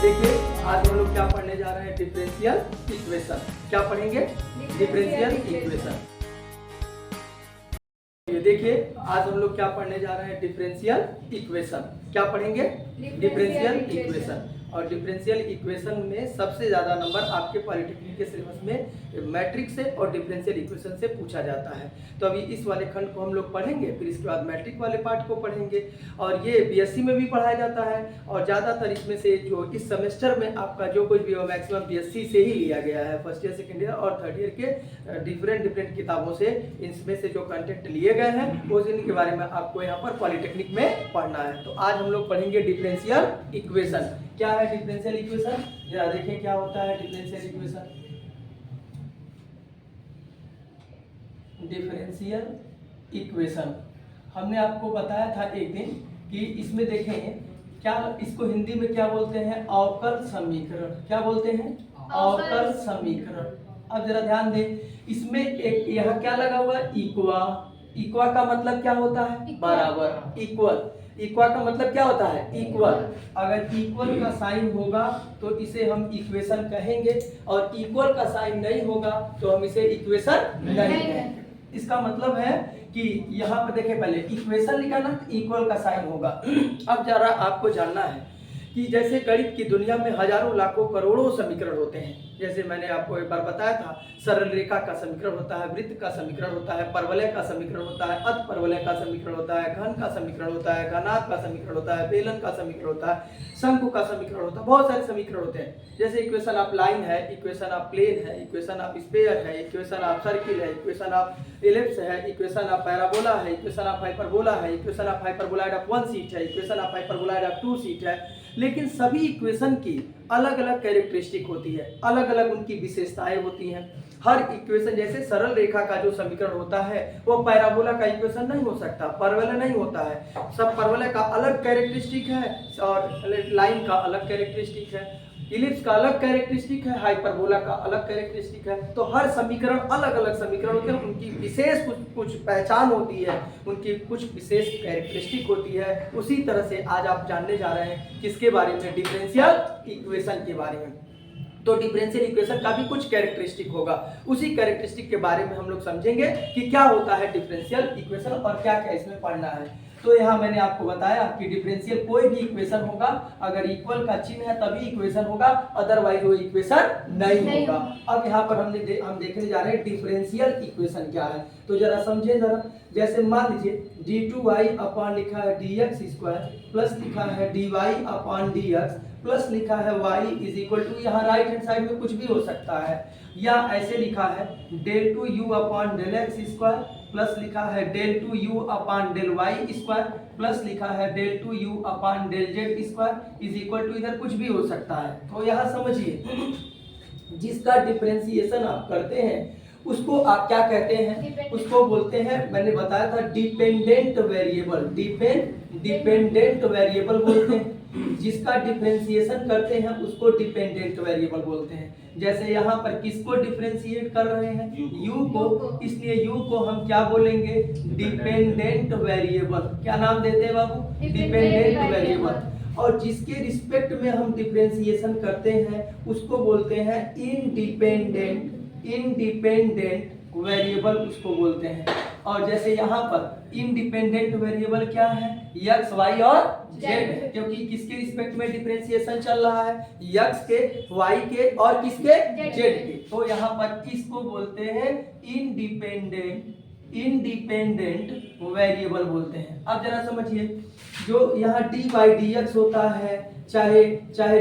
देखिए आज हम लोग क्या पढ़ने जा रहे हैं, डिफरेंशियल इक्वेशन। क्या पढ़ेंगे? Differential equation. ये देखिए आज हम लोग क्या पढ़ने जा रहे हैं, डिफरेंशियल इक्वेशन। क्या पढ़ेंगे? Differential equation. और डिफरेंशियल इक्वेशन में सबसे ज़्यादा नंबर आपके पॉलिटेक्निक के सिलेबस में मैट्रिक से और डिफरेंशियल इक्वेशन से पूछा जाता है। तो अभी इस वाले खंड को हम लोग पढ़ेंगे, फिर इसके बाद मैट्रिक वाले पार्ट को पढ़ेंगे। और ये बीएससी में भी पढ़ाया जाता है और ज़्यादातर इसमें से जो इस सेमेस्टर में आपका जो कुछ भी हो मैक्सिमम बीएससी से ही लिया गया है। फर्स्ट ईयर, सेकेंड ईयर और थर्ड ईयर के डिफरेंट किताबों से इसमें से जो कंटेंट लिए गए हैं उस इनके बारे में आपको यहाँ पर पॉलिटेक्निक में पढ़ना है। तो आज हम लोग पढ़ेंगे डिफरेंशियल इक्वेशन। क्या है डिफरेंशियल इक्वेशन? जरा देखें क्या होता है डिफरेंशियल इक्वेशन। डिफरेंशियल इक्वेशन हमने आपको बताया था एक दिन कि इसमें देखें क्या, इसको हिंदी में क्या बोलते हैं, अवकल समीकरण। क्या बोलते हैं? अवकल समीकरण। अब जरा ध्यान दें, इसमें एक यहाँ क्या लगा हुआ है, इक्वा। इक्वा का मतलब क्या होता है? बराबर, इक्वल। इक्वा का मतलब क्या होता है? इक्वल। अगर इक्वल का साइन होगा तो इसे हम इक्वेशन कहेंगे और इक्वल का साइन नहीं होगा तो हम इसे इक्वेशन नहीं कहेंगे। इसका मतलब है कि यहाँ पर देखें, पहले इक्वेशन लिखा ना, इक्वल का साइन होगा। अब जरा आपको जानना है कि जैसे गणित की दुनिया में हजारों लाखों करोड़ों समीकरण होते हैं। जैसे मैंने आपको एक बार बताया था, सरल रेखा का समीकरण होता है, वृत्त का समीकरण होता है, परवलय का समीकरण होता है, अध परवलय का समीकरण होता है, घन का समीकरण होता है, घनाभ का समीकरण होता है, बेलन का समीकरण होता है, शंकु का समीकरण होता है। बहुत सारे समीकरण होते हैं। जैसे इक्वेशन ऑफ लाइन है, इक्वेशन ऑफ प्लेन है, इक्वेशन ऑफ स्फीयर है, इक्वेशन ऑफ सर्किल है, इक्वेशन ऑफ एलिप्स है, इक्वेशन ऑफ पैराबोला है, इक्वेशन ऑफ हाइपरबोला है, equation of hyperboloid of one sheet है, equation of hyperboloid of two sheet है। लेकिन सभी इक्वेशन की अलग अलग कैरेक्टरिस्टिक होती है, अलग अलग उनकी विशेषताएं होती हैं। हर इक्वेशन, जैसे सरल रेखा का जो समीकरण होता है वो पैराबोला का इक्वेशन नहीं हो सकता, परवलय नहीं होता है। सब परवलय का अलग कैरेक्टरिस्टिक है और लाइन का अलग कैरेक्टरिस्टिक है, इलिप्स का अलग कैरेक्टरिस्टिक है, हाइपरबोला का अलग कैरेक्टरिस्टिक है। तो हर समीकरण अलग अलग समीकरण होते हैं, उनकी विशेष कुछ पहचान होती है, उनकी कुछ विशेष कैरेक्टरिस्टिक होती है। उसी तरह से आज आप जानने जा रहे हैं किसके बारे में, डिफरेंशियल इक्वेशन के बारे में। तो डिफरेंशियल इक्वेशन का भी कुछ कैरेक्टरिस्टिक होगा, उसी कैरेक्टरिस्टिक के बारे में हम लोग समझेंगे कि क्या होता है डिफरेंशियल इक्वेशन और क्या क्या इसमें पढ़ना है। तो यहाँ मैंने आपको बताया कि डिफरेंशियल कोई भी इक्वेशन होगा, अगर इक्वल का चिन्ह है तभी इक्वेशन होगा, अदरवाइज वो इक्वेशन नहीं होगा। अब यहाँ पर हम देखने जा रहे हैं डिफरेंशियल इक्वेशन क्या है। तो जरा समझे जरा, जैसे मान लीजिए d2y अपॉन लिखा है dx स्क्वायर प्लस लिखा है dy अपॉन dx प्लस लिखा है y इज इक्वल टू, यहाँ राइट हैंड साइड में कुछ भी हो सकता है, या ऐसे लिखा है del 2u upon del x square plus लिखा है del 2u upon del y square plus लिखा है del 2u upon del z square is equal to, इधर कुछ भी हो सकता है। तो यहाँ समझिए, जिसका डिफरेंशिएशन आप करते हैं उसको आप क्या कहते हैं, उसको बोलते हैं, मैंने बताया था डिपेंडेंट वेरिएबल। डिपेंडेंट वेरिएबल बोलते हैं। जिसका डिफरेंशिएशन करते हैं उसको डिपेंडेंट वेरिएबल बोलते हैं। जैसे यहाँ पर किसको डिफरेंशिएट कर रहे हैं, u को, इसलिए u को हम क्या बोलेंगे, डिपेंडेंट वेरिएबल। क्या नाम देते हैं बाबू, डिपेंडेंट वेरिएबल। और जिसके रिस्पेक्ट में हम डिफरेंशिएशन करते हैं उसको बोलते हैं इनडिपेंडेंट वेरिएबल, उसको बोलते हैं। और जैसे यहाँ पर इनडिपेंडेंट वेरिएबल क्या है, x, y और z है, क्योंकि किसके रिस्पेक्ट में डिफरेंशिएशन चल रहा है, x के, y के और किसके, z के। तो यहाँ पर इसको बोलते हैं इनडिपेंडेंट वेरिएबल बोलते हैं। अब जरा समझिए, जो यहाँ d बाई डी एक्स होता है, चाहे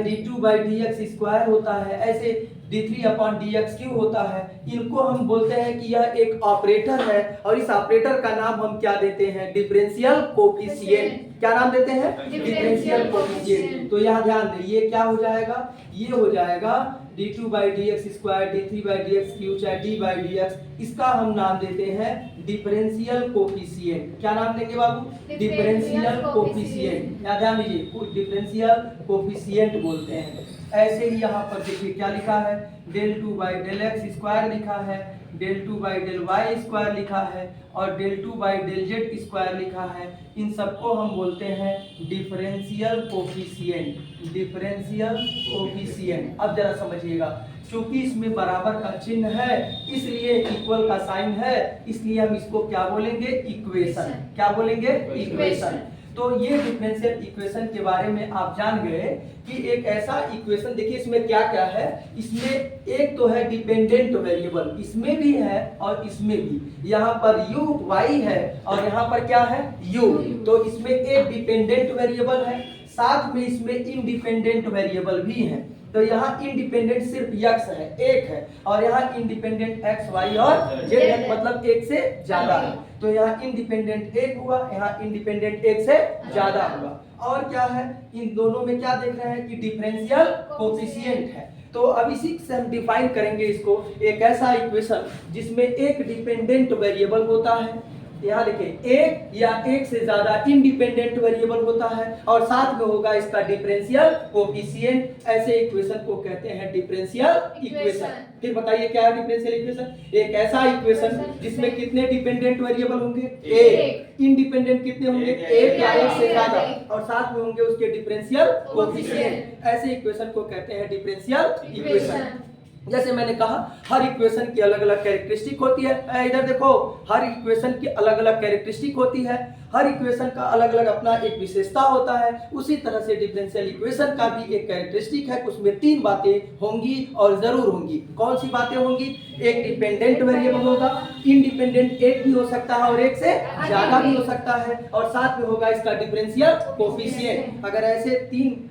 d2 by D x square होता है, ऐसे d3 upon D x Q होता है, इनको हम बोलते हैं कि यह एक ऑपरेटर है और इस ऑपरेटर का नाम हम क्या देते हैं, डिफरेंशियल कोफिशिएंट। क्या नाम देते हैं, डिफरेंशियल कोफिशिएंट। तो यहाँ ध्यान दें, ये क्या हो जाएगा, ये हो जाएगा d2 by D x square, d3 by D x Q, चाहे d बाई डी एक्स, इसका हम नाम देते हैं डिफरेंशियल कोफिशिएंट। क्या नाम देंगे बाबू, डिफरेंशियल कोफिशिएंट। यहाँ ध्यान दीजिए, डिफरेंशियल कोफिशिएंट बोलते हैं। ऐसे ही यहाँ पर देखिए क्या लिखा है, del 2 by del x square लिखा है, del 2 by del y square लिखा है और del 2 by del z square लिखा है। इन सबको हम बोलते हैं डिफरेंशियल कोफिशिएंट, डिफरेंशियल कोफिशिएंट। अब जरा समझिएगा, क्योंकि इसमें बराबर का चिन्ह है इसलिए इक्वल का साइन है, इसलिए हम इसको क्या बोलेंगे, इक्वेशन। क्या बोलेंगे, इक्वेशन। तो ये डिफरेंशियल इक्वेशन के बारे में आप जान गए कि एक ऐसा इक्वेशन, देखिए इसमें क्या क्या है, इसमें एक तो है डिपेंडेंट वेरिएबल, इसमें भी है और इसमें भी। यहाँ पर u y है और यहाँ पर क्या है, u। तो इसमें एक डिपेंडेंट वेरिएबल है, साथ में इसमें इंडिपेंडेंट वेरिएबल भी है। तो यहाँ इंडिपेंडेंट सिर्फ x है, एक है, और यहाँ इंडिपेंडेंट x y और z है, मतलब एक से ज्यादा है। तो यहाँ इंडिपेंडेंट एक हुआ, यहाँ इंडिपेंडेंट एक से ज्यादा हुआ। और क्या है, इन दोनों में क्या देख रहे हैं कि डिफरेंशियल कोफिशिएंट है। तो अब इसी से हम डिफाइन करेंगे इसको, एक ऐसा इक्वेशन जिसमें एक डिपेंडेंट वेरिएबल होता है, यहाँ देखिए एक या एक से ज्यादा इंडिपेंडेंट वेरिएबल होता है और साथ में होगा इसका डिफरेंशियल कोफिशिएंट। ऐसे इक्वेशन को कहते हैं डिफरेंशियल इक्वेशन। फिर बताइए क्या है डिफरेंशियल इक्वेशन, एक ऐसा इक्वेशन जिसमें कितने डिपेंडेंट वेरिएबल होंगे, एक। इंडिपेंडेंट कितने होंगे, एक या एक से ज्यादा, और साथ में होंगे उसके डिफरेंशियल कोफिशिएंट। ऐसे इक्वेशन को कहते हैं डिफरेंशियल इक्वेशन। जैसे मैंने कहा हर इक्वेशन की अलग अलग कैरेक्टरिस्टिक होती है, इधर देखो हर इक्वेशन की अलग अलग कैरेक्टरिस्टिक होती है, हर इक्वेशन का अलग अलग अपना एक विशेषता होता है। उसी तरह से डिफरेंशियल इक्वेशन का भी एक कैरेक्टरिस्टिक है, उसमें तीन बातें होंगी और जरूर होंगी। कौन सी बातें होंगी, एक डिपेंडेंट वेरिएबल होगा, इंडिपेंडेंट एक भी हो सकता है और एक से ज्यादा भी हो सकता है, और साथ में होगा इसका डिफरेंशियल कोफिशिएंट। अगर ऐसे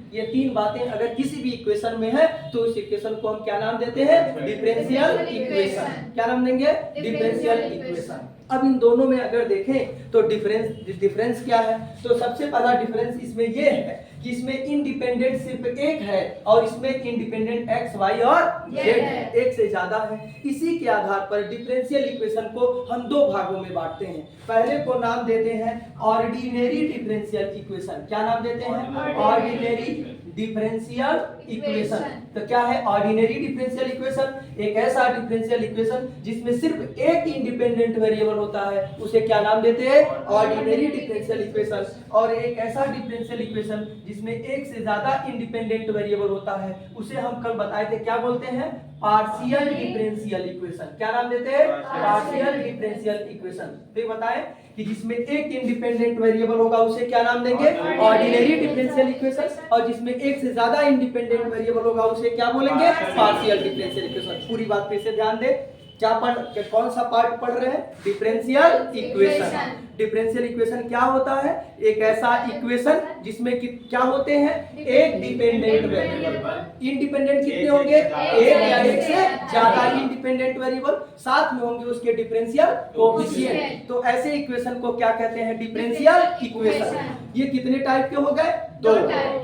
ये तीन बातें अगर किसी भी इक्वेशन में है तो उस इक्वेशन को हम क्या नाम देते हैं, डिफरेंशियल इक्वेशन। क्या नाम देंगे, डिफरेंशियल इक्वेशन। अब इन दोनों में अगर देखें तो डिफरेंस क्या है, तो सबसे पहला डिफरेंस इसमें ये है कि इसमें इंडिपेंडेंट सिर्फ एक है और इसमें इंडिपेंडेंट एक्स वाई और जेड है, एक से ज्यादा है। इसी के आधार पर डिफरेंशियल इक्वेशन को हम दो भागों में बांटते हैं। पहले को नाम देते हैं ऑर्डिनरी डिफरेंशियल इक्वेशन। क्या नाम देते हैं, ऑर्डिनरी डिफरेंशियल इक्वेशन। तो क्या है ऑर्डिनरी डिफरेंशियल इक्वेशन, एक ऐसा डिफरेंशियल इक्वेशन जिसमें सिर्फ एक इंडिपेंडेंट वेरिएबल होता है, उसे क्या नाम देते हैं, ऑर्डिनरी डिफरेंशियल इक्वेशन। और एक ऐसा डिफरेंशियल इक्वेशन जिसमें एक से ज्यादा इंडिपेंडेंट वेरिएबल होता है, उसे हम कल बताए थे क्या बोलते हैं, पार्शियल डिफरेंशियल इक्वेशन। क्या नाम देते हैं, पार्शियल डिफरेंशियल इक्वेशन। फिर बताएं कि जिसमें एक इंडिपेंडेंट वेरिएबल होगा उसे क्या नाम देंगे, ऑर्डिनरी डिफरेंशियल इक्वेशन, और जिसमें एक से ज्यादा इंडिपेंडेंट वेरिएबल होगा उसे क्या बोलेंगे, पार्शियल डिफरेंशियल इक्वेशन। पूरी बात फिर से ध्यान दे, कौन सा पार्ट पढ़ रहे हैं, डिफरेंशियल इक्वेशन। डिफरेंशियल इक्वेशन क्या होता है, एक ऐसा इक्वेशन जिसमें क्या होते हैं, एक डिपेंडेंट वेरिएबल। इंडिपेंडेंट कितने होंगे, एक या एक से ज्यादा इंडिपेंडेंट वेरिएबल, साथ में होंगे उसके डिफरेंशियल कोएफिशिएंट। तो ऐसे इक्वेशन को क्या कहते हैं, डिफरेंशियल इक्वेशन। ये कितने टाइप के हो गए, दो।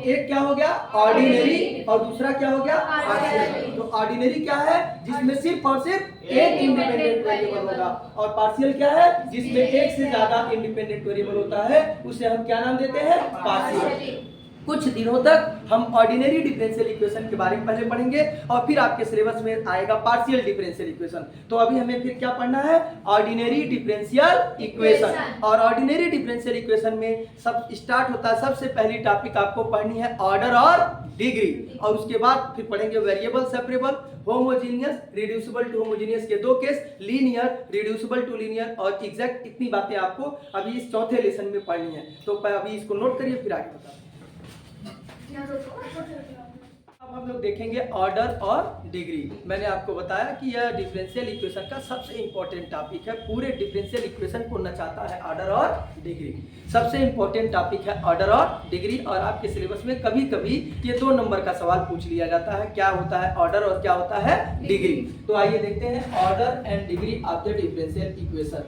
एक क्या हो गया, ऑर्डिनरी, और दूसरा क्या हो गया, पार्शियल। तो ऑर्डिनरी क्या है, जिसमें सिर्फ और सिर्फ एक इंडिपेंडेंट वेरिएबल होगा, और पार्शियल क्या है, जिसमें एक से ज्यादा इंडिपेंडेंट वेरिएबल होता है, उसे हम क्या नाम देते हैं, पार्शियल। कुछ दिनों तक हम ऑर्डिनरी डिफरेंशियल इक्वेशन के बारे में पहले पढ़ेंगे और फिर आपके सिलेबस में आएगा पार्शियल डिफरेंशियल इक्वेशन। तो अभी हमें फिर क्या पढ़ना है, ऑर्डिनरी डिफरेंशियल इक्वेशन। और ऑर्डिनरी डिफरेंशियल इक्वेशन में सब स्टार्ट होता है, सबसे पहली टॉपिक आपको पढ़नी है ऑर्डर और डिग्री, और उसके बाद फिर पढ़ेंगे variable separable, homogeneous, reducible to homogeneous के दो केस, लीनियर, रिड्यूसिबल टू लीनियर और एग्जैक्ट। इतनी बातें आपको अभी इस चौथे लेसन में पढ़नी है। तो अभी इसको नोट करिए, फिर आगे बताते हैं। अब हम लोग देखेंगे ऑर्डर और डिग्री। मैंने आपको बताया कि यह डिफरेंशियल इक्वेशन का सबसे इंपॉर्टेंट टॉपिक है। पूरे डिफरेंशियल इक्वेशन को नचाता है ऑर्डर और डिग्री। सबसे इंपॉर्टेंट टॉपिक है ऑर्डर और डिग्री, और आपके सिलेबस में कभी कभी ये 2 नंबर का सवाल पूछ लिया जाता है, क्या होता है ऑर्डर और क्या होता है डिग्री। तो आइए देखते हैं order and degree of the differential equation.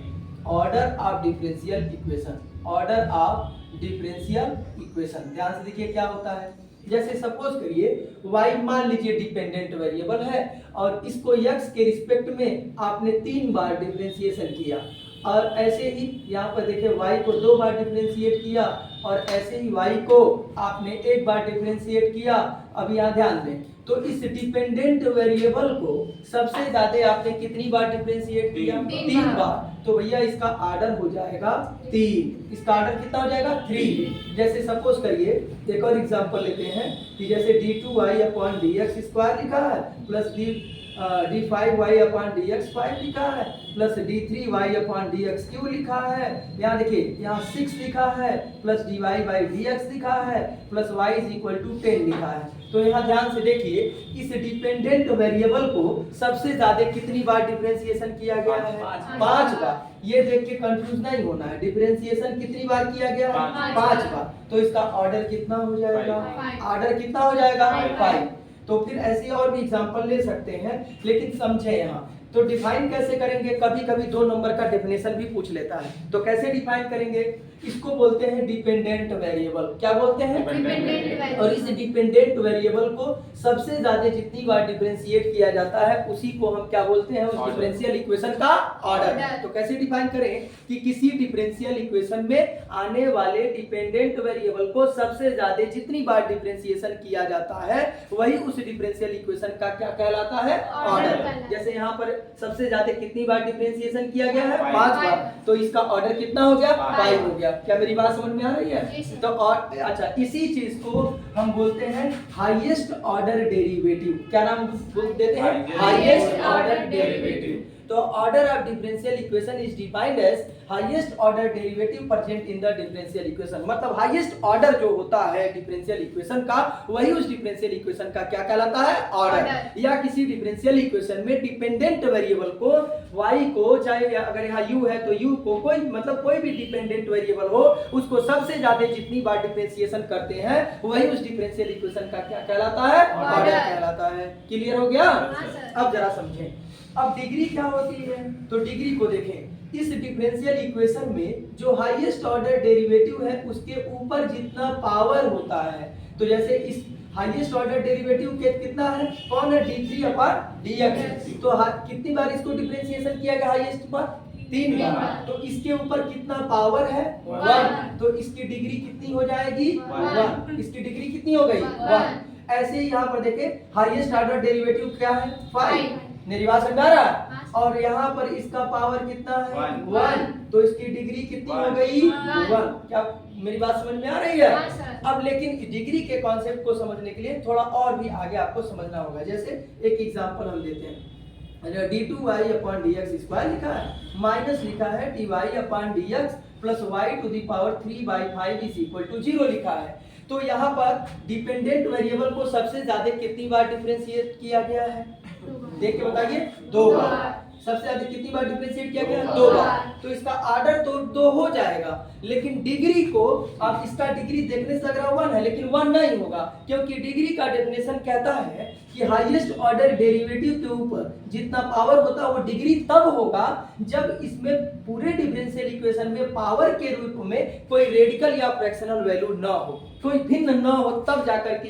Order of differential equation, order of differential equation. ध्यान से देखिए क्या होता है। जैसे सपोज करिए y मान लीजिए डिपेंडेंट वेरिएबल है और इसको x के रिस्पेक्ट में आपने 3 बार डिफरेंशिएशन किया, और ऐसे ही यहाँ पर देखिए y को 2 बार डिफरेंशिएट किया और ऐसे ही y को आपने एक बार डिफरेंशिएट किया। अब यहाँ ध्यान दें, तो इस डिपेंडेंट वेरिएबल को सबसे ज्यादा आपने कितनी बार डिफरेंशिएट किया? 3 बार। तो भैया इसका ऑर्डर हो जाएगा 3। इसका ऑर्डर कितना हो जाएगा? 3। जैसे सपोज करिए एक और एग्जांपल लेते हैं कि जैसे d2y/dx² लिखा है प्लस d5y/dx5 लिखा है प्लस d3y/dx3 लिखा है। यहाँ देखिए यहाँ 6 लिखा है प्लस dy/dx लिखा है प्लस y = 10 लिखा है। तो यहाँ ध्यान से देखिए इस डिपेंडेंट वेरिएबल को सबसे ज्यादा कितनी बार डिफरेंशिएशन किया गया है? 5 बार। ये देख के कंफ्यूज नहीं होना है, डिफरेंशिएशन कितनी बार किया गया है? 5 बार। तो इसका ऑर्डर कितना हो जाएगा? ऑर्डर कितना हो जाएगा? 5। तो फिर ऐसे और भी एग्जांपल ले सकते हैं, लेकिन समझे यहाँ तो डिफाइन कैसे करेंगे? कभी कभी 2 नंबर का डेफिनेशन भी पूछ लेता है, तो कैसे डिफाइन करेंगे? इसको बोलते हैं डिपेंडेंट वेरिएबल। क्या बोलते हैं? Dependent variable. और इस डिपेंडेंट वेरिएबल को सबसे ज्यादा जितनी बार डिफरेंशिएट किया जाता है उसी को हम क्या बोलते हैं? उस डिफरेंशियल इक्वेशन का ऑर्डर। तो कैसे डिफाइन करें कि किसी डिफरेंशियल इक्वेशन में आने वाले डिपेंडेंट वेरिएबल को सबसे ज्यादा जितनी बार डिफरेंशिएशन किया जाता है वही उस डिफरेंशियल इक्वेशन का क्या कहलाता है? ऑर्डर। जैसे यहाँ पर सबसे ज्यादा कितनी बार डिफरेंशिएशन किया गया है? 5 बार। तो इसका ऑर्डर कितना हो गया? 5 हो गया। क्या मेरी बात समझ में आ रही है? तो और अच्छा, इसी चीज को हम बोलते हैं हाईएस्ट ऑर्डर डेरिवेटिव। क्या नाम देते हैं? Highest order derivative. तो order of differential equation is defined as highest order derivative present in the differential equation. मतलब हाईएस्ट ऑर्डर जो होता है डिफरेंशियल इक्वेशन का वही उस डिफरेंशियल इक्वेशन का क्या कहलाता है? ऑर्डर। या किसी डिफरेंशियल इक्वेशन में डिपेंडेंट वेरिएबल को y को, चाहे अगर यहाँ u है तो u को, कोई मतलब कोई भी डिपेंडेंट वेरिएबल हो उसको सबसे ज्यादा जितनी बार डिफरेंशिएशन करते हैं वही उस डिफरेंशियल इक्वेशन का क्या कहलाता है? ऑर्डर कहलाता है। क्लियर हो गया? अब जरा समझें, अब डिग्री क्या होती है? तो डिग्री को देखें, इस डिफरेंशियल इक्वेशन में जो हाईएस्ट ऑर्डर डेरिवेटिव है उसके ऊपर जितना पावर होता है, तो जैसे इस हाईएस्ट ऑर्डर डेरिवेटिव के कितना है? कौन है? d3/dx। तो कितनी बार इसको डिफरेंशिएशन किया गया हाईएस्ट पर? 3 बार। तो इसके ऊपर कितना पावर है? 1। तो इसकी डिग्री कितनी हो जाएगी? 1। इसकी डिग्री कितनी हो गई? 1। ऐसे ही यहाँ पर देखें हाईएस्ट ऑर्डर डेरिवेटिव क्या है? 5। मेरी बात समझ आ रहा है? और यहाँ पर इसका पावर कितना है? 1। तो इसकी डिग्री कितनी हो गई? 1। क्या मेरी बात समझ में आ रही है? अब लेकिन डिग्री के कॉन्सेप्ट को समझने के लिए थोड़ा और भी आगे आपको समझना होगा। जैसे एक एग्जांपल हम देते हैं, d2y/dx² लिखा है माइनस लिखा है dy/dx प्लस y⁵ = 0 लिखा है। तो यहाँ पर डिपेंडेंट वेरिएबल को सबसे ज्यादा कितनी बार डिफरेंशिएट किया गया है? देख के बताइए। 2 बार। सबसे ज्यादा कितनी बार डिफरेंशिएट किया गया? 2 बार। तो इसका ऑर्डर तो 2 हो जाएगा, लेकिन डिग्री को, अब इसका डिग्री देखने से लग रहा 1 है, लेकिन 1 नहीं होगा, क्योंकि डिग्री का डेफिनेशन कहता है कि हाईएस्ट ऑर्डर डेरिवेटिव के ऊपर जितना पावर होता है वो डिग्री तब होगा जब इसमें पूरे डिफरेंशियल इक्वेशन में पावर के रूप में कोई रेडिकल या फ्रैक्शनल वैल्यू ना हो, कोई भिन्न ना हो, तब जाकर के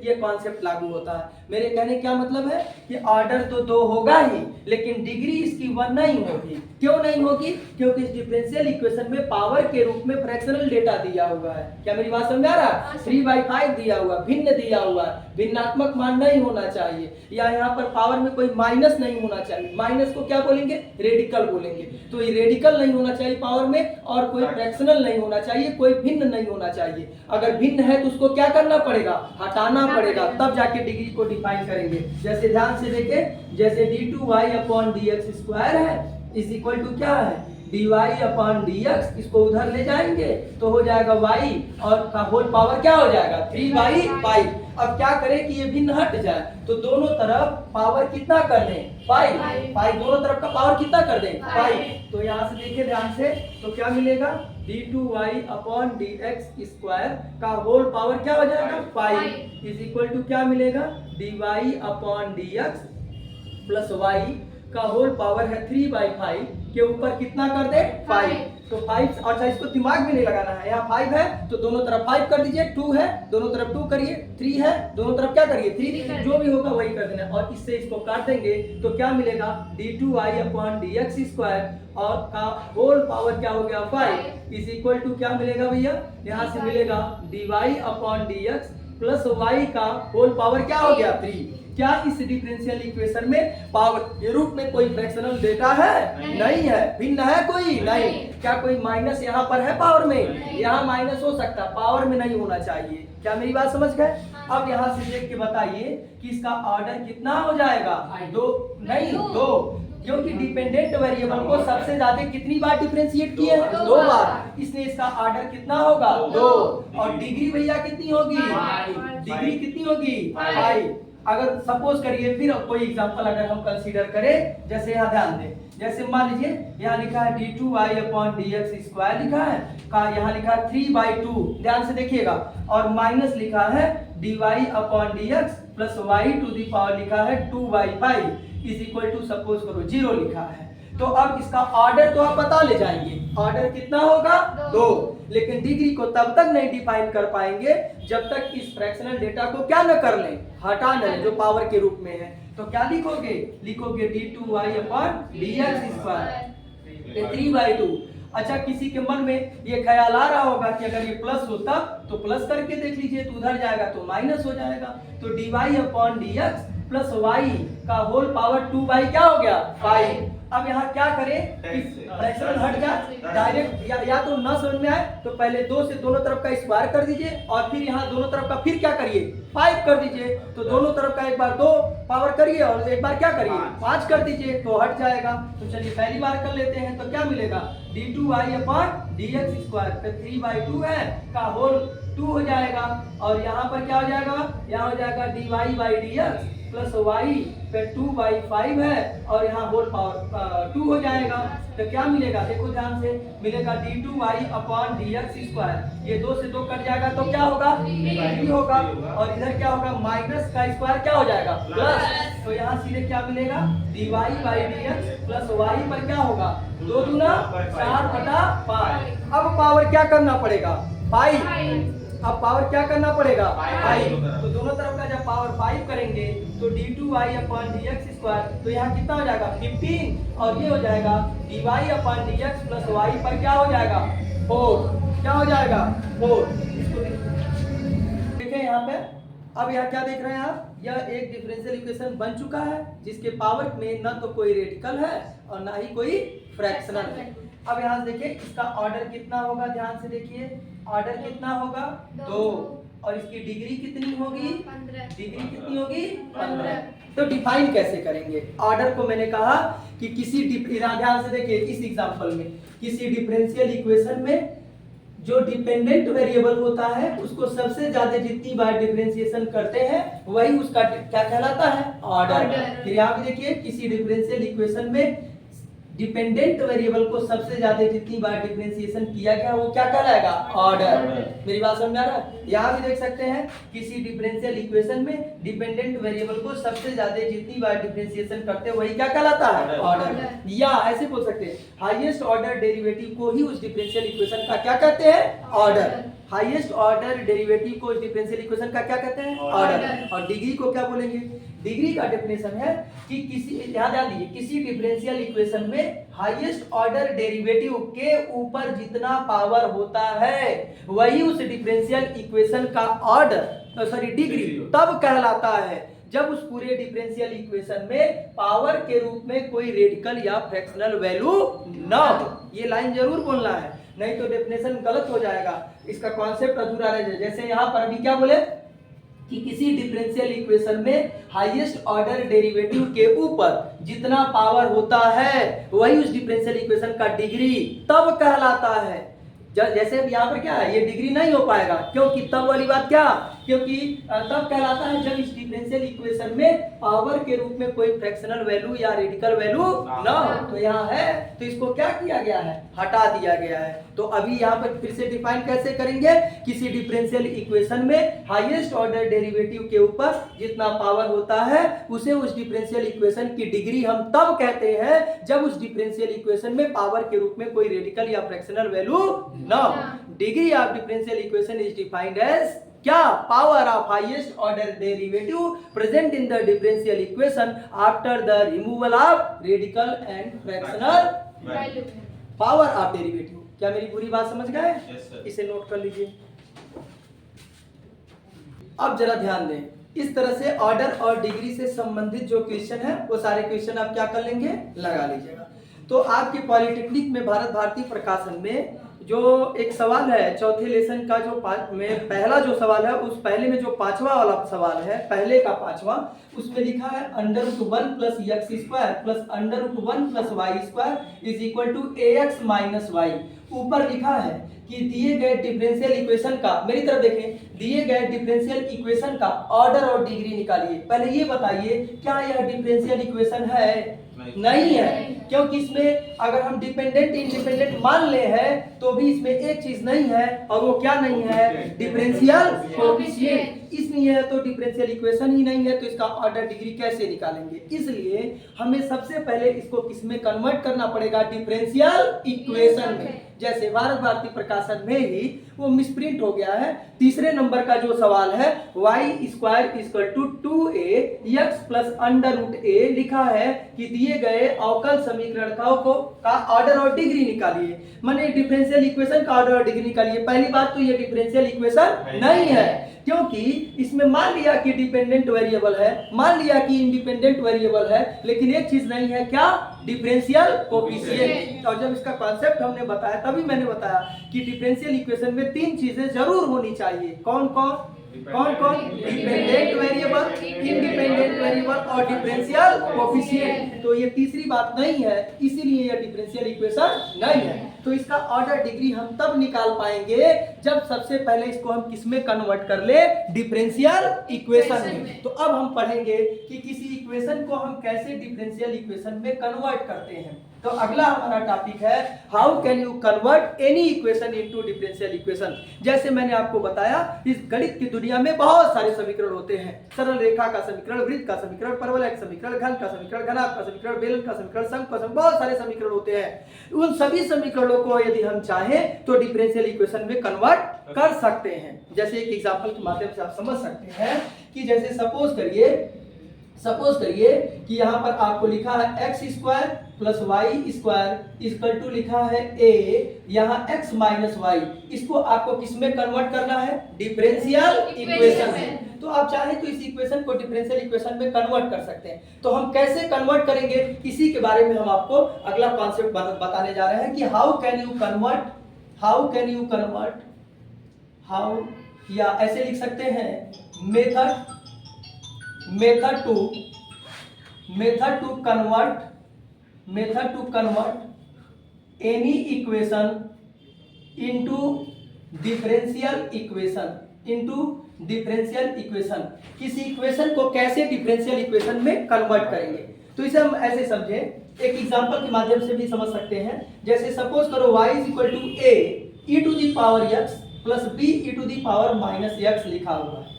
ये कॉन्सेप्ट लागू होता है। मेरे कहने क्या मतलब है कि ऑर्डर तो 2 होगा ही, लेकिन डिग्री इसकी 1 नहीं होगी। क्यों नहीं होगी? क्योंकि इस डिफरेंशियल इक्वेशन में पावर के रूप में फ्रैक्शनल डेटा दिया हुआ है। क्या मेरी बात समझ आ रहा है? 3/5 दिया हुआ, भिन्न दिया हुआ, भिन्नात्मक मान नहीं होना चाहिए, या यहाँ पर पावर में कोई माइनस नहीं होना चाहिए। माइनस को क्या बोलेंगे? रेडिकल बोलेंगे। तो ये रेडिकल नहीं होना चाहिए पावर में, और कोई फ्रैक्शनल नहीं होना चाहिए, कोई भिन्न नहीं होना चाहिए। अगर भिन्न है तो उसको क्या करना पड़ेगा? हटाना पड़ेगा, तब जाके डिग्री को डिफाइन करेंगे। जैसे ध्यान से देखें, जैसे d2y/dx² है इज इक्वल टू क्या है? dy/dx। इसको उधर ले जाएंगे तो हो जाएगा y और का होल पावर क्या हो जाएगा? 3/5। अब क्या करें कि ये भिन्न हट जाए, तो दोनों तरफ पावर कितना कर दें? 5। दोनों तरफ का पावर कितना कर दें? 5। तो यहाँ से देखिए ध्यान से, तो क्या मिलेगा? d2y/dx² का होल पावर क्या हो जाएगा? 5 इज इक्वल टू क्या मिलेगा? dy/dx प्लस y का होल पावर है 3/5 के ऊपर कितना कर दे? 5। तो 5, अच्छा इसको दिमाग में नहीं लगाना है, यहाँ 5 है तो दोनों तरफ 5 कर दीजिए, 2 है दोनों तरफ 2 करिए, 3 है दोनों तरफ क्या करिए 3, जो भी होगा वही कर देना। और इससे इसको काट देंगे तो क्या मिलेगा d2y/dx स्क्वायर और का होल पावर क्या हो गया 5 इज इक्वल टू क्या मिलेगा भैया, यहाँ से मिलेगा dy/dx प्लस y का होल पावर क्या हो गया 3। क्या इस डिफरेंशियल इक्वेशन में पावर के रूप में कोई फ्रैक्शनल डेटा है? नहीं है। भिन्न है कोई? नहीं। क्या कोई माइनस यहाँ पर है पावर में? यहाँ माइनस हो सकता है, पावर में नहीं होना चाहिए। क्या मेरी बात समझ गए? अब यहाँ से देख के बताइए कि इसका ऑर्डर कितना हो जाएगा? 2 नहीं 2, क्योंकि डिपेंडेंट वेरिएबल को सबसे ज्यादा कितनी बार डिफरेंशिएट किए हैं? 2 बार। इसलिए इसका ऑर्डर कितना होगा? 2। और डिग्री भैया कितनी होगी? डिग्री कितनी होगी? 5। अगर सपोज करिए फिर कोई एग्जांपल अगर हम कंसीडर करें, जैसे यहाँ ध्यान दें, जैसे मान लीजिए यहाँ लिखा है d2y/dx स्क्वायर लिखा है, का यहाँ लिखा है 3/2, ध्यान से देखिएगा, और माइनस लिखा है dy/dx plus y to the power लिखा है 2/5 इज इक्वल टू सपोज करो 0 लिखा है। तो अब इसका ऑर्डर तो आप पता ले जाएंगे, ऑर्डर कितना होगा? 2। लेकिन डिग्री को तब तक नहीं डिफाइन कर पाएंगे जब तक इस फ्रैक्शनल डेटा को क्या न कर लें, हटा न लें, जो पावर के रूप में है। तो क्या लिखोगे? लिखोगे d2y/dx स्क्वायर 3/2। अच्छा, किसी के मन में ये ख्याल आ रहा होगा कि अगर ये प्लस होता तो प्लस करके देख लीजिए, तो उधर जाएगा तो माइनस हो जाएगा। तो dy/dx प्लस y का होल पावर 2 क्या हो गया 5। अब यहाँ क्या करें कि फ्रैक्शनल हट जाए डायरेक्ट, या तो न समझ में आए तो पहले 2 से दोनों तरफ का स्क्वायर कर दीजिए और फिर यहाँ दोनों तरफ का फिर क्या करिए 5 कर दीजिए। तो दोनों तरफ का एक बार 2 पावर करिए और एक बार क्या करिए 5 कर दीजिए, तो हट जाएगा। तो चलिए पहली बार कर लेते हैं, तो क्या मिलेगा d2y/dx स्क्वायर पे 3/2 है का होल 2 हो जाएगा, और यहाँ पर क्या हो जाएगा, यहाँ हो जाएगा dy/dx प्लस y पे 2/5 है और यहाँ होल पावर 2 हो जाएगा। तो क्या मिलेगा? देखो ध्यान से, मिलेगा d2y/dx स्क्वायर, ये 2 से 2 कट जाएगा तो क्या होगा 3 होगा, और इधर क्या होगा माइनस का स्क्वायर क्या हो जाएगा प्लस। तो यहाँ सीधे क्या मिलेगा dy/dx प्लस y पर क्या होगा 2 दूना 4/5। अब पावर क्या करना पड़ेगा 5। अब पावर क्या करना पड़ेगा 5। तो दोनों तरफ का जब पावर 5 करेंगे तो d2y/dx स्क्वायर, तो यहाँ कितना हो जाएगा 15, और ये हो जाएगा dy/dx प्लस y पर क्या हो जाएगा 4। क्या हो जाएगा 4। इसको देखें यहाँ पे। अब यहाँ क्या देख रहे हैं आप, यह एक डिफरेंशियल इक्वेशन बन चुका है जिसके पावर में न तो कोई रेडिकल है और ना ही कोई फ्रैक्शनल है। अब यहाँ से देखिए इसका ऑर्डर कितना होगा, ध्यान से देखिए, ऑर्डर कितना होगा 2, और इसकी डिग्री कितनी होगी 15। डिग्री कितनी होगी 15। तो डिफाइन कैसे करेंगे ऑर्डर को? मैंने कहा कि किसी ध्यान से देखिए, इस एग्जांपल में किसी डिफरेंशियल इक्वेशन में जो डिपेंडेंट वेरिएबल होता है उसको सबसे ज्यादा जितनी बार डिफरेंशिएशन करते हैं वही उसका क्या कहलाता है ऑर्डर। फिर यहाँ भी देखिए, किसी डिफरेंशियल इक्वेशन में डिपेंडेंट वेरिएबल को सबसे ज्यादा जितनी बार डिफरेंशिएशन किया गया वो क्या कहलाएगा ऑर्डर। मेरी बात समझ में आ रहा है? यहाँ भी देख सकते हैं, किसी डिफरेंशियल इक्वेशन में डिपेंडेंट वेरिएबल को सबसे ज्यादा जितनी बार डिफरेंशिएशन करते हैं वही क्या कहलाता है ऑर्डर। या ऐसे बोल सकते हैं, हाईएस्ट ऑर्डर डेरिवेटिव को ही उस डिफरेंशियल इक्वेशन का क्या कहते हैं ऑर्डर। हाईएस्ट ऑर्डर डेरिवेटिव को उस डिफरेंशियल इक्वेशन का क्या कहते हैं ऑर्डर। और डिग्री को क्या बोलेंगे? डिग्री का डेफिनेशन है कि किसी, ध्यान दीजिए, किसी डिफरेंशियल इक्वेशन में हाईएस्ट ऑर्डर डेरिवेटिव के ऊपर जितना पावर होता है वही उस डिफरेंशियल इक्वेशन का ऑर्डर, सॉरी डिग्री, तब कहलाता है जब उस पूरे डिफरेंशियल इक्वेशन में पावर के रूप में कोई रेडिकल या फ्रैक्शनल वैल्यू ना हो। ये लाइन जरूर बोलना है, नहीं तो डेफिनेशन गलत हो जाएगा, इसका कॉन्सेप्ट अधूरा रह जाएगा। जैसे यहाँ पर अभी क्या बोले कि किसी डिफरेंशियल इक्वेशन में हाईएस्ट ऑर्डर डेरिवेटिव के ऊपर जितना पावर होता है वही उस डिफरेंशियल इक्वेशन का डिग्री तब कहलाता है। जैसे यहाँ पर क्या है, ये डिग्री नहीं हो पाएगा, क्योंकि तब वाली बात क्या क्योंकि तब कहलाता है जब इस डिफरेंशियल इक्वेशन में पावर के रूप में कोई फ्रैक्शनल वैल्यू या रेडिकल वैल्यू ना हो। तो यहाँ है तो इसको क्या किया गया है, हटा दिया गया है। तो अभी यहाँ पर फिर से डिफाइन कैसे करेंगे, किसी डिफरेंशियल इक्वेशन में हाईएस्ट ऑर्डर डेरिवेटिव के ऊपर जितना पावर होता है उसे उस डिफरेंशियल इक्वेशन की डिग्री हम तब कहते हैं जब उस डिफरेंशियल इक्वेशन में पावर के रूप में कोई रेडिकल या फ्रैक्शनल वैल्यू ना हो। Degree of differential equation is defined as क्या, power of highest order derivative present in the differential equation after the removal of radical and fractional value. Power of derivative. क्या मेरी पूरी बात समझ गए? इसे नोट कर लीजिए। अब जरा ध्यान दें, इस तरह से ऑर्डर और डिग्री से संबंधित जो क्वेश्चन है वो सारे क्वेश्चन आप क्या कर लेंगे, लगा लीजिएगा। तो आपके पॉलिटेक्निक में भारत भारती प्रकाशन में जो एक सवाल है चौथे लेसन का जो पहला जो सवाल है, उस पहले में जो पांचवा वाला सवाल है, पहले का पांचवा, उसमें लिखा है √1 plus x square plus √1 plus y square is equal to ax minus y. ऊपर लिखा है कि दिए गए डिफरेंशियल इक्वेशन का, मेरी तरफ देखें, दिए गए डिफरेंशियल इक्वेशन का ऑर्डर और डिग्री निकालिए। पहले ये बताइए क्या यह डिफरेंशियल इक्वेशन है? नहीं है, क्योंकि इसमें अगर हम डिपेंडेंट इंडिपेंडेंट मान ले हैं तो भी इसमें एक चीज नहीं है, और वो क्या नहीं है, डिफरेंशियल कोएफिशिएंट। इसलिए तो डिफरेंशियल इक्वेशन ही नहीं है, तो इसका ऑर्डर डिग्री कैसे निकालेंगे? इसलिए हमें सबसे पहले इसको किसमें कन्वर्ट करना पड़ेगा, डिफरेंशियल इक्वेशन में। जैसे भारत भारती प्रकाशन में ही वो मिसप्रिंट हो गया है। तीसरे नंबर का जो सवाल है y square equal to 2ax plus √a लिखा है कि दिए गए अवकल समीकरण का ऑर्डर और डिग्री निकालिए। माने डिफरेंशियल इक्वेशन का ऑर्डर और डिग्री निकालिए। पहली बात तो ये डिफरेंशियल इक्वेशन नहीं है, क्योंकि इसमें मान लिया कि डिपेंडेंट वेरिएबल है, मान लिया कि इंडिपेंडेंट वेरिएबल है, लेकिन एक चीज नहीं है, क्या, डिफरेंशियल कोएफिशिएंट। और जब इसका कॉन्सेप्ट हमने बताया तभी मैंने बताया कि डिफरेंशियल इक्वेशन में तीन चीजें जरूर होनी चाहिए। कौन कौन? डिपेंडेंट वेरिएबल, इंडिपेंडेंट वेरिएबल और डिफरेंशियल कोएफिशिएंट। तो ये तीसरी बात नहीं है, इसीलिए ये डिफरेंशियल इक्वेशन नहीं है। तो इसका ऑर्डर डिग्री हम तब निकाल पाएंगे जब सबसे पहले इसको हम किसमें कन्वर्ट कर ले, डिफरेंशियल इक्वेशन में। तो अब हम पढ़ेंगे कि किसी इक्वेशन को हम कैसे डिफरेंशियल इक्वेशन में कन्वर्ट करते हैं। तो अगला हमारा टॉपिक है how can you convert any equation into differential equation. जैसे मैंने आपको बताया, इस गणित की दुनिया में बहुत सारे समीकरण होते हैं। सरल रेखा का समीकरण, वृत्त का समीकरण, परवलय का समीकरण, घन का समीकरण, घनाभ का समीकरण, बेलन का समीकरण, शंकु का समीकरण, बहुत सारे समीकरण होते हैं। उन सभी समीकरणों को यदि हम चाहें तो डिफरेंशियल इक्वेशन में कन्वर्ट कर सकते हैं। जैसे एक एग्जांपल के माध्यम से आप समझ सकते हैं कि जैसे सपोज करिए कि यहाँ पर आपको लिखा है x square plus y square equal to लिखा है a, यहाँ x माइनस वाई। इसको आपको किसमें कन्वर्ट करना है, डिफरेंशियल इक्वेशन में। तो आप चाहे तो इस इक्वेशन को डिफरेंशियल इक्वेशन में कन्वर्ट कर सकते हैं। तो हम कैसे कन्वर्ट करेंगे, इसी के बारे में हम आपको अगला कॉन्सेप्ट बताने जा रहे हैं कि हाउ कैन यू कन्वर्ट, या ऐसे लिख सकते हैं method to convert any equation into differential equation. किसी इक्वेशन को कैसे डिफरेंशियल इक्वेशन में कन्वर्ट करेंगे, तो इसे हम ऐसे समझे, एक एग्जांपल के माध्यम से भी समझ सकते हैं। जैसे सपोज करो y equal to a e to the power x plus b e to the power minus x लिखा हुआ है।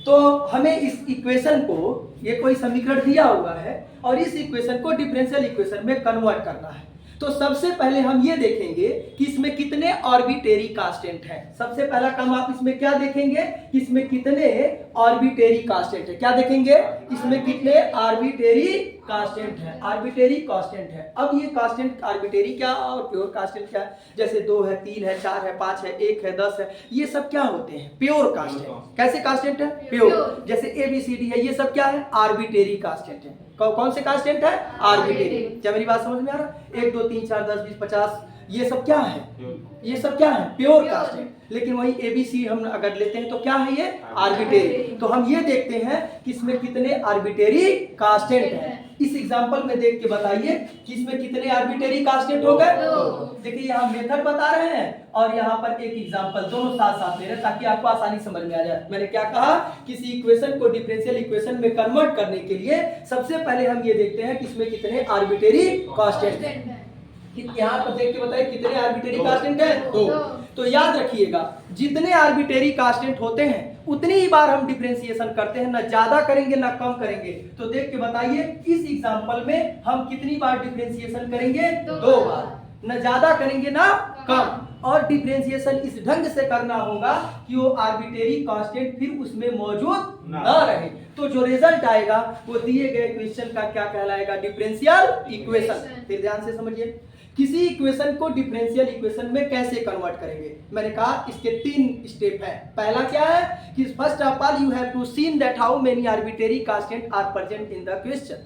तो हमें इस इक्वेशन को, ये कोई समीकरण दिया हुआ है और इस इक्वेशन को डिफरेंशियल इक्वेशन में कन्वर्ट करना है। तो सबसे पहले हम ये देखेंगे कि इसमें कितने आर्बिट्रेरी कांस्टेंट हैं। सबसे पहला काम आप इसमें क्या देखेंगे कि इसमें कितने आर्बिट्रेरी कांस्टेंट है। क्या देखेंगे, इसमें कितने आर्बिट्रेरी कांस्टेंट है, आर्बिट्रेरी कांस्टेंट है। अब ये कांस्टेंट आर्बिट्रेरी क्या और प्योर कांस्टेंट क्या है, जैसे 2 है, 3 है, 4 है, 5 है, 1 है, 10 है, ये सब क्या होते हैं, प्योर कांस्टेंट। कैसे कांस्टेंट है, प्योर। जैसे ABCD है, ये सब क्या है, आर्बिट्रेरी कांस्टेंट है। कौन से कांस्टेंट है, आर्बिट्रेरी। क्या मेरी बात समझ में आ रहा है, 1 2 3 4 10 20 50, ये सब क्या है, ये सब क्या है, प्योर कांस्टेंट। लेकिन वही ABC हम अगर लेते हैं तो क्या है, ये आर्बिट्रेरी। तो हम ये देखते हैं कि इसमें कितने आर्बिट्रेरी कांस्टेंट हैं। इस एग्जांपल में देख के बताइए कि इसमें कितने आर्बिट्रेरी कांस्टेंट हो गए। देखिए यहाँ मेथड बता रहे हैं और यहाँ पर एक एग्जांपल, दोनों साथ साथ ले रहे हैं ताकि आपको आसानी समझ में आ जाए। मैंने क्या कहा, किसी इक्वेशन को डिफरेंशियल इक्वेशन में कन्वर्ट करने के लिए सबसे पहले हम ये देखते हैं कि इसमें कितने आर्बिट्रेरी कांस्टेंट हैं। यहाँ पर देख के बताइए कितने आर्बिट्रेरी कांस्टेंट हैं, 2। तो याद रखिएगा जितने आर्बिट्रेरी कांस्टेंट होते हैं उतनी ही बार हम डिफरेंशिएशन करते हैं, ना ज्यादा करेंगे ना कम करेंगे। तो देख के बताइए इस एग्जांपल में हम कितनी बार डिफरेंशिएशन करेंगे, 2 बार, ना ज्यादा करेंगे ना कम। और डिफरेंशिएशन इस ढंग से करना होगा कि वो आर्बिट्रेरी कांस्टेंट फिर उसमें मौजूद ना रहे। तो जो रिजल्ट आएगा वो दिए गए क्वेश्चन का क्या कहलाएगा, डिफरेंशियल इक्वेशन। फिर ध्यान से समझिए किसी इक्वेशन को डिफरेंशियल इक्वेशन में कैसे कन्वर्ट करेंगे। मैंने कहा इसके 3 स्टेप हैं। पहला क्या है कि first of all you have to seen that how many arbitrary constant are present in the question.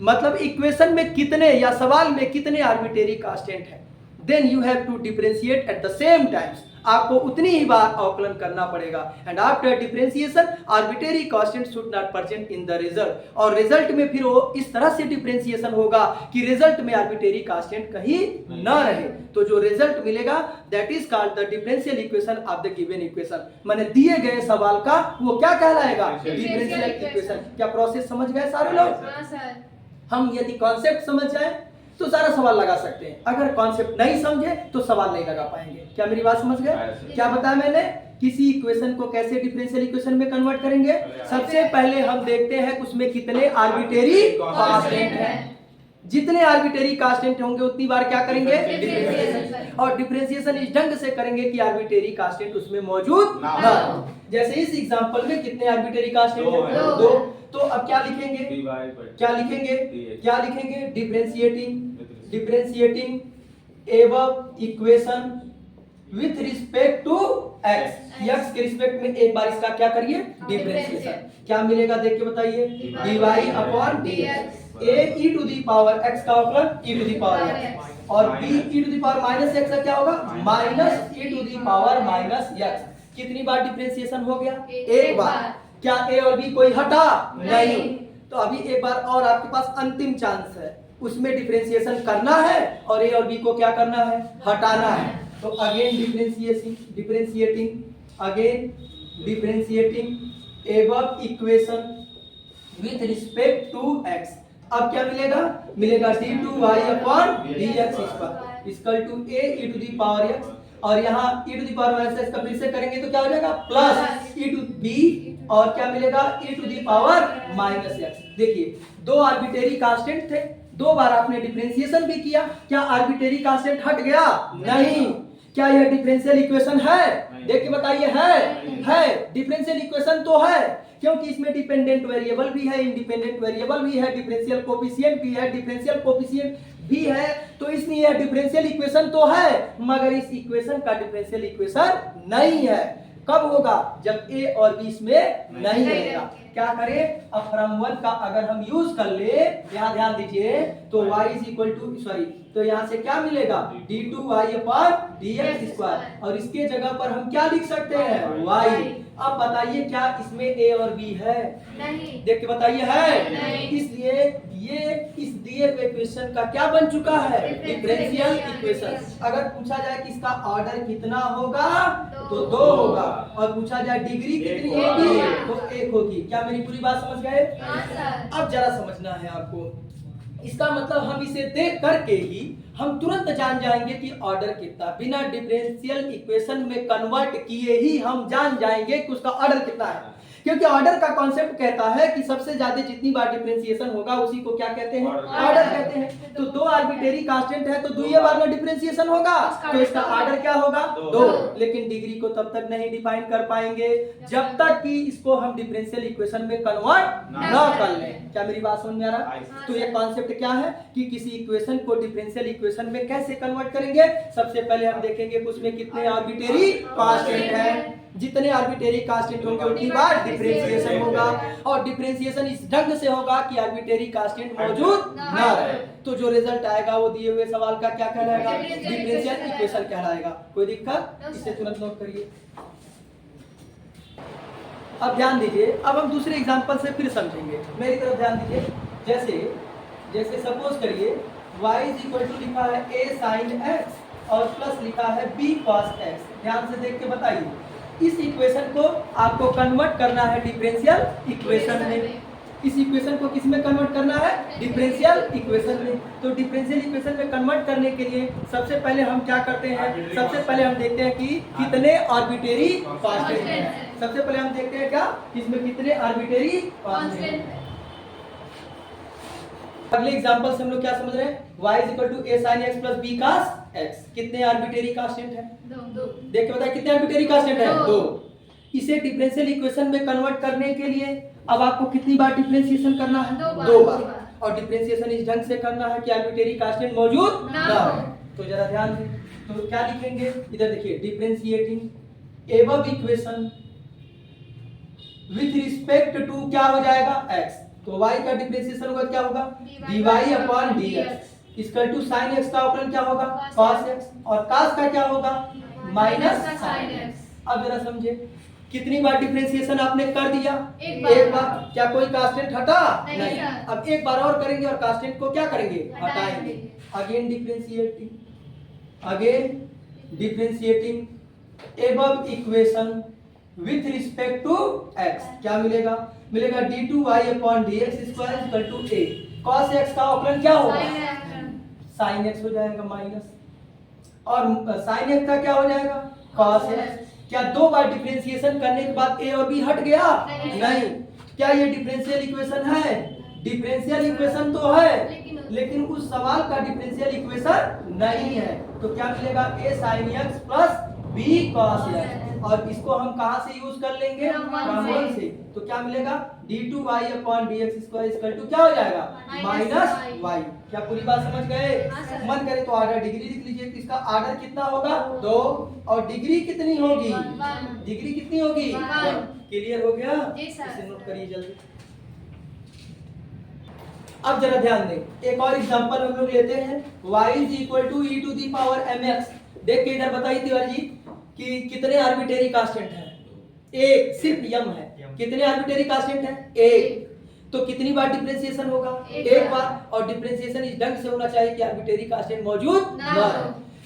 मतलब इक्वेशन में कितने या सवाल में कितने आर्बिट्रेरी कांस्टेंट हैं। Then you have to differentiate at the same times, आपको उतनी ही बार अवकलन करना पड़ेगा। And after differentiation arbitrary constant should not present in the result. और रिजल्ट में फिर वो इस तरह से डिफरेंशिएशन होगा कि रिजल्ट में आर्बिट्रेरी कांस्टेंट कहीं ना रहे। तो जो रिजल्ट मिलेगा that is called the differential equation of the given equation. माने दिए गए सवाल का वो क्या कहलाएगा, डिफरेंशियल इक्वेशन। क्या प्रोसेस समझ गए सारे लोग? हां सर। हम यदि कॉन्सेप्ट समझ जाए तो सारा सवाल लगा सकते हैं, अगर कॉन्सेप्ट नहीं समझे तो सवाल नहीं लगा पाएंगे। क्या मेरी बात समझ गए? क्या बताया मैंने, किसी इक्वेशन को कैसे डिफरेंशियल इक्वेशन में कन्वर्ट करेंगे। सबसे पहले हम देखते हैं उसमें कितने आर्बिट्रेरी कांस्टेंट हैं। जितने आर्बिट्रेरी कांस्टेंट होंगे उतनी बार क्या करेंगे, डिफरेंशिएशन। और डिफरेंशिएशन इस ढंग से करेंगे कि आर्बिट्रेरी कांस्टेंट उसमें मौजूद ना हो। जैसे इस एग्जांपल में कितने आर्बिट्रेरी कांस्टेंट हैं, 2। तो अब क्या लिखेंगे, क्या लिखेंगे, क्या लिखेंगे, differentiating above equation with respect to x। x के रिस्पेक्ट में एक बार इसका क्या करिए, डिफरेंशिएशन। क्या मिलेगा देख के बताइए, dy upon dx। a e to the power x का अवकलन e to the power x और b e to the power minus x का क्या होगा, minus e to the power minus x। कितनी बार डिफरेंशिएशन हो गया, एक बार। क्या a और b कोई हटा नहीं। तो अभी एक बार और आपके पास अंतिम चांस है, उसमें डिफरेंशिएशन करना है और a और b को क्या करना है, हटाना है। तो again differentiating above equation with respect to x। अब क्या मिलेगा, मिलेगा d2y upon dx equal to a e to the power x और यहाँ e to the power minus x का फिर से करेंगे तो क्या हो जाएगा, प्लस e टू b और क्या मिलेगा, e to the power minus x। देखिए 2 आर्बिट्रेरी कांस्टेंट थे, 2 बार आपने डिफरेंशिएशन भी किया, क्या आर्बिट्रेरी कांस्टेंट हट गया, नहीं। क्या यह डिफरेंशियल इक्वेशन है, देख के बताइए, है डिफरेंशियल इक्वेशन तो है, क्योंकि इसमें डिपेंडेंट वेरिएबल भी है, इंडिपेंडेंट वेरिएबल भी है, डिफरेंशियल कोफिशिएंट भी है, डिफरेंशियल कोफिशिएंट भी है। तो इसमें यह डिफरेंशियल इक्वेशन तो है, मगर इस इक्वेशन का डिफरेंशियल इक्वेशन नहीं है। कब होगा, जब a और b इसमें नहीं रहेगा। क्या करें, अब फ्रॉम 1 का अगर हम यूज कर ले, यहाँ ध्यान दीजिए, तो y इज इक्वल टू तो यहाँ से क्या मिलेगा, d2y अपॉन dx स्क्वायर और इसके जगह पर हम क्या लिख सकते हैं, y। अब बताइए क्या इसमें a और b है, नहीं। देख के बताइए, है नहीं। इसलिए ये इस दिए हुए क्वेश्चन का क्या बन चुका है, डिफरेंशियल इक्वेशन। अगर पूछा जाए कि इसका ऑर्डर कितना होगा तो 2 होगा और पूछा जाए डिग्री कितनी होगी तो 1 होगी। क्या मेरी पूरी बात समझ गए? हां सर। अब जरा समझना है आपको, इसका मतलब हम इसे देख करके ही हम तुरंत जान जाएंगे कि ऑर्डर कितना, बिना डिफरेंशियल इक्वेशन में कन्वर्ट किए ही हम जान जाएंगे कि उसका ऑर्डर कितना है। क्योंकि ऑर्डर का कॉन्सेप्ट कहता है कि सबसे ज्यादा जितनी बार डिफरेंशिएशन होगा उसी को क्या कहते हैं, ऑर्डर कहते हैं। तो 2 आर्बिट्रेरी कांस्टेंट है तो 2 बार में डिफरेंशिएशन होगा तो इसका ऑर्डर क्या होगा, 2। लेकिन डिग्री को तब तक नहीं डिफाइन कर पाएंगे जब तक कि इसको हम डिफरेंशियल इक्वेशन में कन्वर्ट ना कर लें। क्या मेरी बात समझ में आ रहा है? तो ये कॉन्सेप्ट क्या है कि किसी इक्वेशन को डिफरेंशियल इक्वेशन में कैसे कन्वर्ट करेंगे। सबसे पहले हम देखेंगे कि उसमें कितने आर्बिट्रेरी कांस्टेंट हैं। जितने आर्बिट्रेरी कांस्टेंट होंगे उतनी बार डिफरेंशिएशन होगा और डिफरेंशिएशन इस ढंग से होगा कि आर्बिट्रेरी कांस्टेंट मौजूद ना रहे। तो जो रिजल्ट आएगा वो दिए हुए सवाल का क्या कहलाएगा, डिफरेंशियल इक्वेशन कहलाएगा। कोई दिक्कत, इसे तुरंत नोट करिए। अब ध्यान दीजिए, अब हम दूसरे एग्जांपल से फिर समझेंगे, मेरी तरफ ध्यान दीजिए। जैसे जैसे सपोज करिए y इज इक्वल टू लिखा है a sin x और प्लस लिखा है b cos x। ध्यान से देख के बताइए इस इक्वेशन को आपको कन्वर्ट करना है डिफरेंशियल इक्वेशन में। इस इक्वेशन को किस में कन्वर्ट करना है? डिफरेंशियल इक्वेशन में। तो डिफरेंशियल इक्वेशन में कन्वर्ट करने के लिए सबसे पहले हम क्या करते हैं? सबसे पहले हम देखते हैं कि कितने आर्बिट्रेरी कांस्टेंट हैं। सबसे पहले हम देखते हैं क्या इसमें कितने आर्बिट्रेरी कांस्टेंट हैं। अगले एग्जांपल से हम लोग क्या समझ रहे हैं? y is equal to a sin x plus b cos x। कितने आर्बिट्रेरी कांस्टेंट हैं? दो। देख के बताइए कितने आर्बिट्रेरी कांस्टेंट हैं? दो। इसे डिफरेंशियल इक्वेशन में कन्वर्ट करने के लिए अब आपको कितनी बार डिफरेंशिएशन करना है? दो बार। और डिफरेंशिएशन इस ढंग से करना है कि आर्बिट्रेरी कांस्टेंट मौजूद ना हो। तो जरा ध्यान दें, तो क्या लिखेंगे? इधर देखिए differentiating above equation with respect to क्या हो जाएगा? x। तो y का डिफरेंशिएशन होगा क्या होगा? dy upon dx equal to sin x का अवकलन क्या होगा? cos x और cos का क्या होगा? Minus sin x। अब जरा समझे कितनी बार डिफरेंशिएशन आपने कर दिया? एक बार। क्या कोई कांस्टेंट हटा? नहीं। अब एक बार और करेंगे और कांस्टेंट को क्या करेंगे? हटाएंगे। Again differentiating above equation with respect to x क्या मिलेगा? मिलेगा d2y upon dx square equal to a। cos x का अवकलन क्या होगा? sin x हो जाएगा माइनस और sin x का क्या हो जाएगा? cos x। क्या दो बार डिफरेंशिएशन करने के बाद a और b हट गया? नहीं। क्या ये डिफरेंशियल इक्वेशन है? डिफरेंशियल इक्वेशन तो है लेकिन उस सवाल का डिफरेंशियल इक्वेशन नहीं है। तो क्या मिलेगा? a sin x plus b cos x। और इसको हम कहां से यूज कर लेंगे? क्रम से। तो क्या मिलेगा? d2y upon dx square equal to क्या हो जाएगा? Minus y। क्या पूरी बात समझ गए? मन करे तो ऑर्डर डिग्री लिख लीजिए। इसका ऑर्डर कितना होगा? 2 और डिग्री कितनी होगी? डिग्री कितनी होगी? 1। क्लियर हो गया? इसे नोट करिए जल्दी। अब जरा ध्यान दें, एक और एग्जांपल हम लोग लेते हैं y is equal to e to the power mx। देख के इधर बताइए तिवारी जी कि कितने आर्बिट्रेरी कांस्टेंट हैं? एक, सिर्फ m है। कितने आर्बिट्रेरी कांस्टेंट हैं? एक। तो कितनी बार डिफरेंशिएशन होगा? एक बार। और डिफरेंशिएशन इस ढंग से होना चाहिए कि आर्बिट्रेरी कांस्टेंट मौजूद ना हो।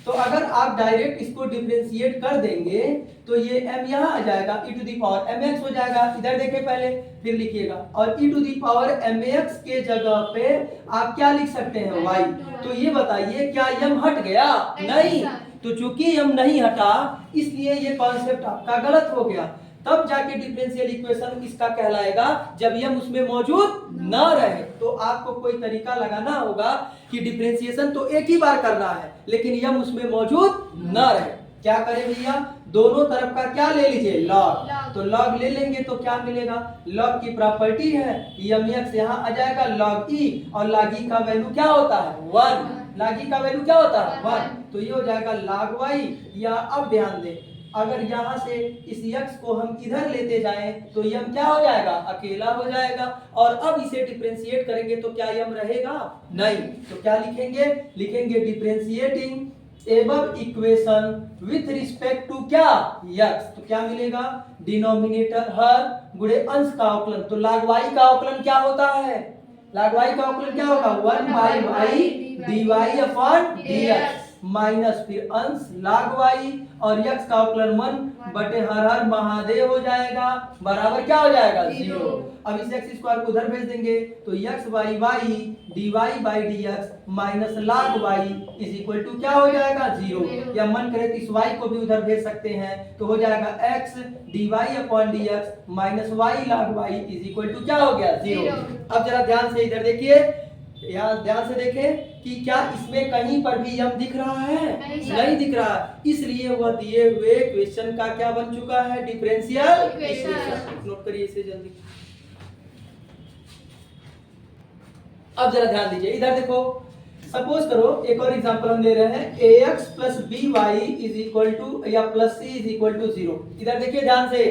तो अगर आप डायरेक्ट इसको डिफरेंशिएट कर देंगे तो ये m यहाँ आ जाएगा, e to the power mx हो जाएगा। इधर देखिए पहले, फिर लिखिएगा। और e to the power mx के जगह पे आप क्या लिख सकते हैं? y। तो ये बताइए क्या m हट गया? नहीं। तो चूंकि m नहीं हटा इसलिए ये कॉन्सेप्ट आपका गलत हो गया। तब जाके डिफरेंशियल इक्वेशन इसका कहलाएगा जब m उसमें मौजूद ना रहे। तो आपको कोई तरीका लगाना होगा कि डिफरेंशिएशन तो एक ही बार करना है लेकिन m उसमें मौजूद ना रहे। क्या करें भैया? दोनों तरफ का क्या ले लीजिए? लॉग। तो लॉग ले लेंगे तो क्या मिलेगा? लॉग की प्रॉपर्टी है mx यहाँ आ जाएगा log e और log e का वैल्यू क्या होता है? 1। log e का वैल्यू क्या होता है? 1। तो ये हो जाएगा log y। या अब ध्यान दें, अगर यहाँ से इस x को हम इधर लेते जाएं तो m क्या हो जाएगा? अकेला हो जाएगा। और अब इसे डिफरेंशिएट करेंगे तो क्या m रहेगा? नहीं। तो क्या लिखेंगे? लिखेंगे differentiating above equation with respect to क्या? x। तो क्या मिलेगा? डिनोमिनेटर हर गुणे अंश का अवकलन। तो log y का अवकलन क्या होता है? log y का अवकलन क्या होगा? 1 by y dy upon dx minus फिर अंश log y और x का अवकलन 1 बटे हर महादेव हो जाएगा बराबर क्या हो जाएगा? 0। अब इस x स्क्वायर को उधर भेज देंगे तो x y y dy by dx minus log y is equal to क्या हो जाएगा? 0। या मन करे तो इस y को भी उधर भेज सकते हैं तो हो जाएगा x dy upon dx minus y log y is equal to क्या हो गया? 0। अब जरा ध्यान से इधर देखिए, यहाँ ध्यान से देखें कि क्या इसमें कहीं पर भी m दिख रहा है? नहीं दिख रहा। इसलिए वह दिए हुए क्वेश्चन का क्या बन चुका है? Differential equation. नोट करिए इसे जल्दी। अब जरा ध्यान दीजिए, इधर देखो। सपोज करो एक और एग्जांपल हम ले रहे हैं ax plus by is equal to या plus c is equal to 0। इधर देखिए ध्यान से,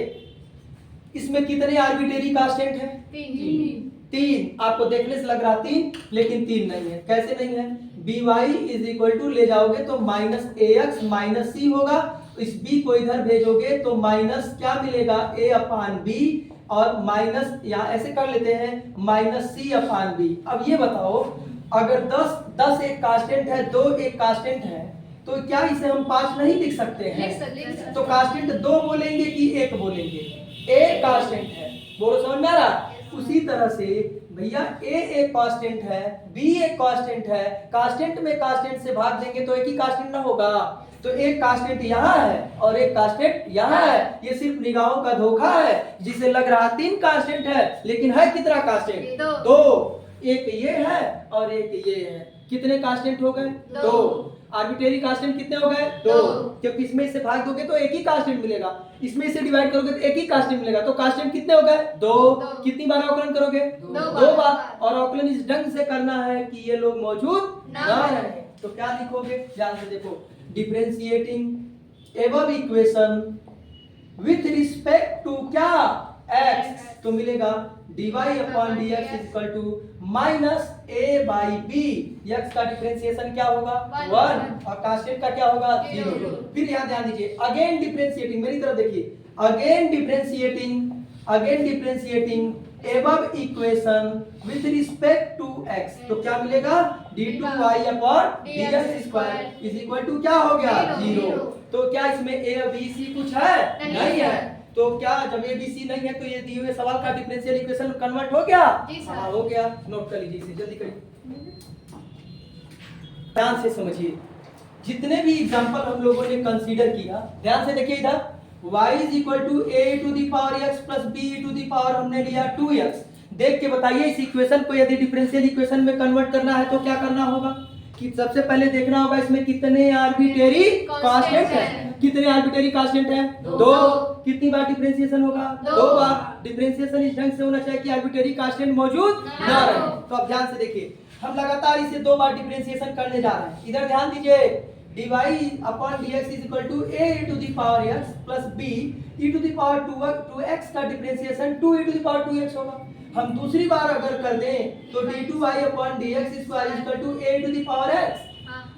इसमें कितने आर्बिट्रेरी कांस्टेंट हैं? 3। आपको देखने से लग रहा 3 लेकिन 3 नहीं है। कैसे नहीं है? by इज इक्वल टू ले जाओगे तो माइनस ax माइनस c होगा। इस b को इधर भेजोगे तो माइनस क्या मिलेगा? a अपान b और माइनस यहाँ ऐसे कर लेते हैं माइनस c अपान b। अब ये बताओ अगर 10 एक कांस्टेंट है, 2 एक कांस्टेंट है, तो क्या इसे हम 5 नहीं लिख सकते हैं? तो कांस्टेंट 2 बोलेंगे कि 1 बोलेंगे? एक कांस्टेंट है, बोलो समझ में आ रहा? उसी तरह से भैया ए एक कांस्टेंट है, बी एक कांस्टेंट है, कांस्टेंट में कांस्टेंट से भाग देंगे तो एक ही कांस्टेंट ना होगा। तो एक कांस्टेंट यहाँ है और एक कांस्टेंट यहाँ है। ये सिर्फ निगाहों का धोखा है, जिसे लग रहा 3 कांस्टेंट है, लेकिन है कितना कांस्टेंट? 2। एक ये है और एक ये है। कितने कांस्टेंट हो गए? 2। आर्बिट्रेरी कांस्टेंट कितने हो गए? 2। क्योंकि इसमें से भाग दोगे तो एक ही कांस्टेंट मिलेगा, इसमें से डिवाइड करोगे तो एक ही कांस्टेंट मिलेगा। तो कांस्टेंट कितने हो गए? 2। कितनी बार अवकलन करोगे? 2 बार। और अवकलन इस ढंग से करना है कि ये लोग मौजूद ना रहे। तो क्या लिखोगे? ध्यान से देखो, differentiating above equation with respect to क्या? x, तो मिलेगा dy upon dx equal to minus a by b। x का डिफरेंशिएशन क्या होगा? 1 और कांस्टेंट का क्या होगा? 0। फिर यहाँ ध्यान दीजिए, अगेन डिफरेंशिएटिंग, मेरी तरफ देखिए, again differentiating above equation with respect to x, तो क्या मिलेगा? d2y upon dx square is equal to क्या हो गया? 0। तो क्या इसमें a और b c कुछ है? नहीं है। तो क्या जब ए बी सी नहीं है तो ये दिए हुए सवाल का डिफरेंशियल इक्वेशन कन्वर्ट हो गया? हाँ हो गया। नोट कर लीजिए इसे, जल्दी करिए, ध्यान से समझिए। जितने भी एग्जांपल हम लोगों ने कंसीडर किया, ध्यान से देखिए इधर, y is equal to a to the power x plus b to the power हमने लिया 2x। देख के बताइए इस इक्वेशन को यदि डिफरेंशियल इक्वेशन में कन्वर्ट करना है तो क्या करना होगा? कि सबसे पहले देखना होगा इसमें कितने आर्बिट्रेरी कांस्टेंट है। कितने आर्बिट्रेरी कांस्टेंट है? 2। कितनी बार डिफरेंशिएशन होगा? 2 बार। डिफरेंशिएशन इस ढंग से होना चाहिए कि आर्बिट्रेरी कांस्टेंट मौजूद ना रहे। तो अब ध्यान से देखिए, हम लगातार इसे 2 बार डिफरेंशिएशन करने जा रहे हैं। इधर ध्यान दीजिए, dy upon dx is equal to a to the power x plus b e to the power 2x का differentiation 2 e to the power 2x होगा। हम दूसरी बार अगर कर दें तो d2y upon dx square is equal to a to the power x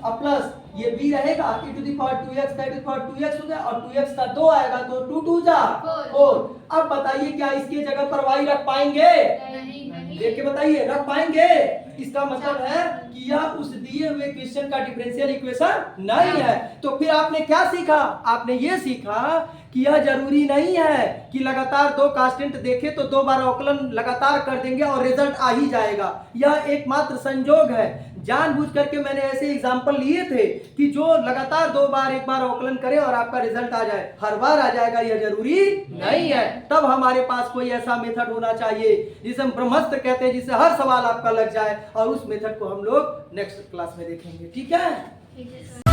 अब plus ये b रहेगा e to the power 2x का e to the power 2x हो गया और 2x का 2 आएगा तो 2 2 जा 4। अब बताइए क्या इसके जगह पर y रख पाएंगे? देख के बताइए, रख पाएंगे? इसका मतलब है कि यह उस दिए हुए क्वेश्चन का डिफरेंशियल इक्वेशन नहीं है। तो फिर आपने क्या सीखा? आपने ये सीखा कि यह जरूरी नहीं है कि लगातार 2 कांस्टेंट देखे तो 2 बार अवकलन लगातार कर देंगे और रिजल्ट आ ही जाएगा। यह एकमात्र संजोग है। जानबूझ करके मैंने ऐसे एग्जाम्पल लिए थे कि जो लगातार 2 बार 1 बार अवकलन करे और आपका रिजल्ट आ जाए। हर बार आ जाएगा यह जरूरी नहीं है। तब हमारे पास कोई ऐसा मेथड होना चाहिए जिसे हम ब्रह्मास्त्र कहते हैं, जिससे हर सवाल आपका लग जाए, और उस मेथड को हम लोग नेक्स्ट क्लास में देखेंगे। ठीक है?